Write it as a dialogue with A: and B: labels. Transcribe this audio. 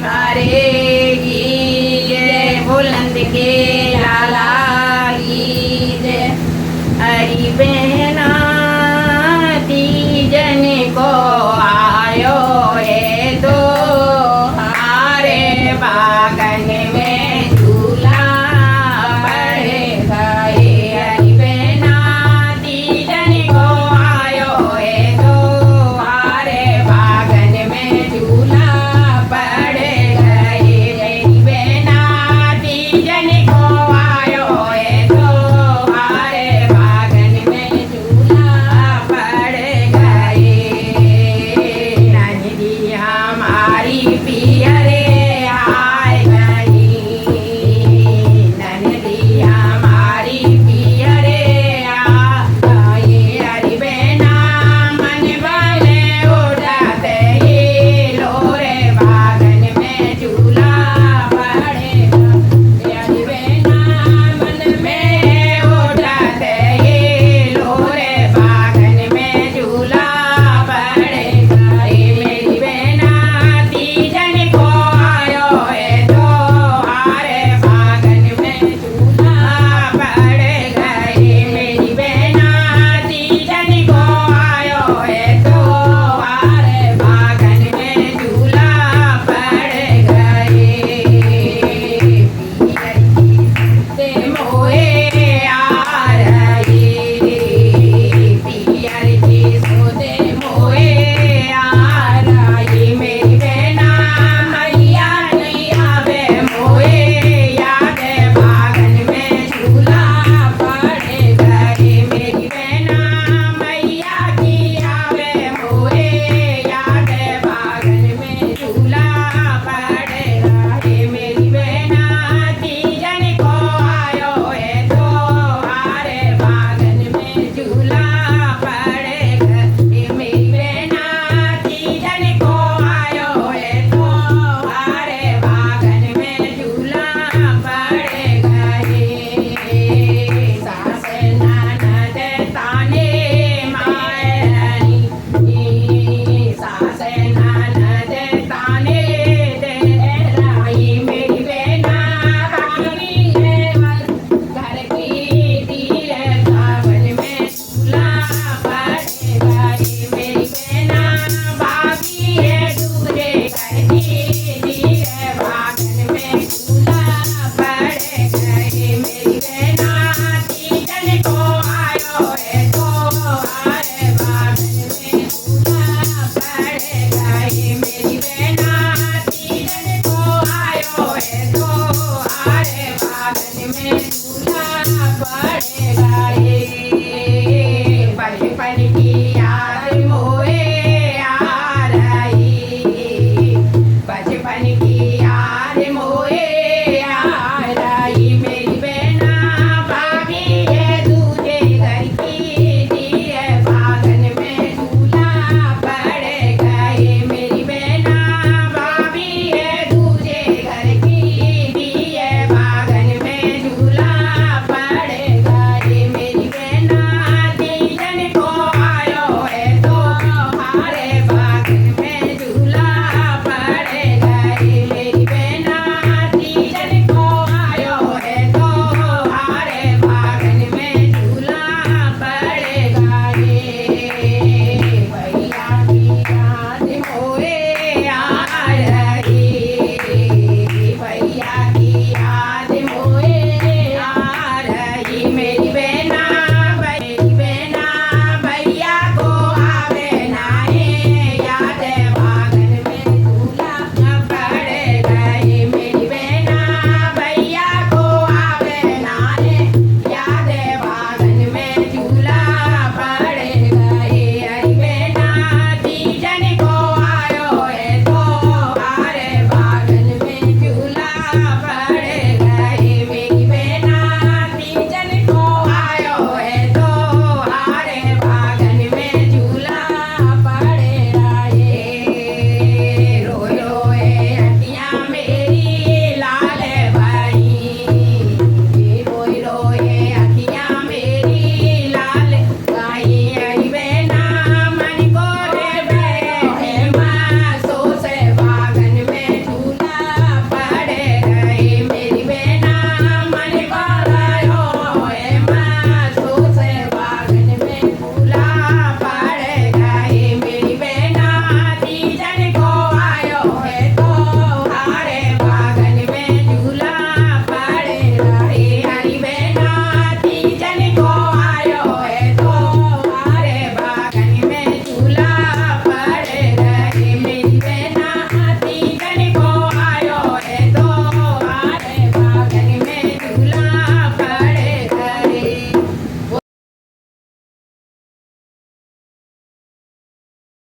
A: मारेगी जय बुलंद के लाला की जय। हरी बहना तीजन को आयो है तो हमारे बागन में झूला पड़ेगा। हरी बहना तीजन को आयो है तो हमारे बागन में झूला पड़ेगा। हरी बहना तीजन को आयो है तो हमारे बागन में झूला पड़ेगा। नंदी हमारी पियरे आए गई, नंदी हमारी पियरे आए। हरी बहना मन वाले उड़ाते ही लोरे बागन में झूला पड़ेगा। हरी बहना मन में उड़ाते ही लोरे बागन में झूला पड़ेगा। मेरी बहना तीजन को आयो है तो हारे बागन में झूला पड़ेगा। मेरी बहना तीजन को आयो है तो हारे बागन में झूला पड़ेगा। से मोहे आ रही पियर की सोते मोहे आ रही। मेरी बहना मैया नहीं आवे मोहे याद बागन में झूला पड़ेगा। मेरी बहना मैया की आवे मोहे याद बागन में झूला पड़ेगा।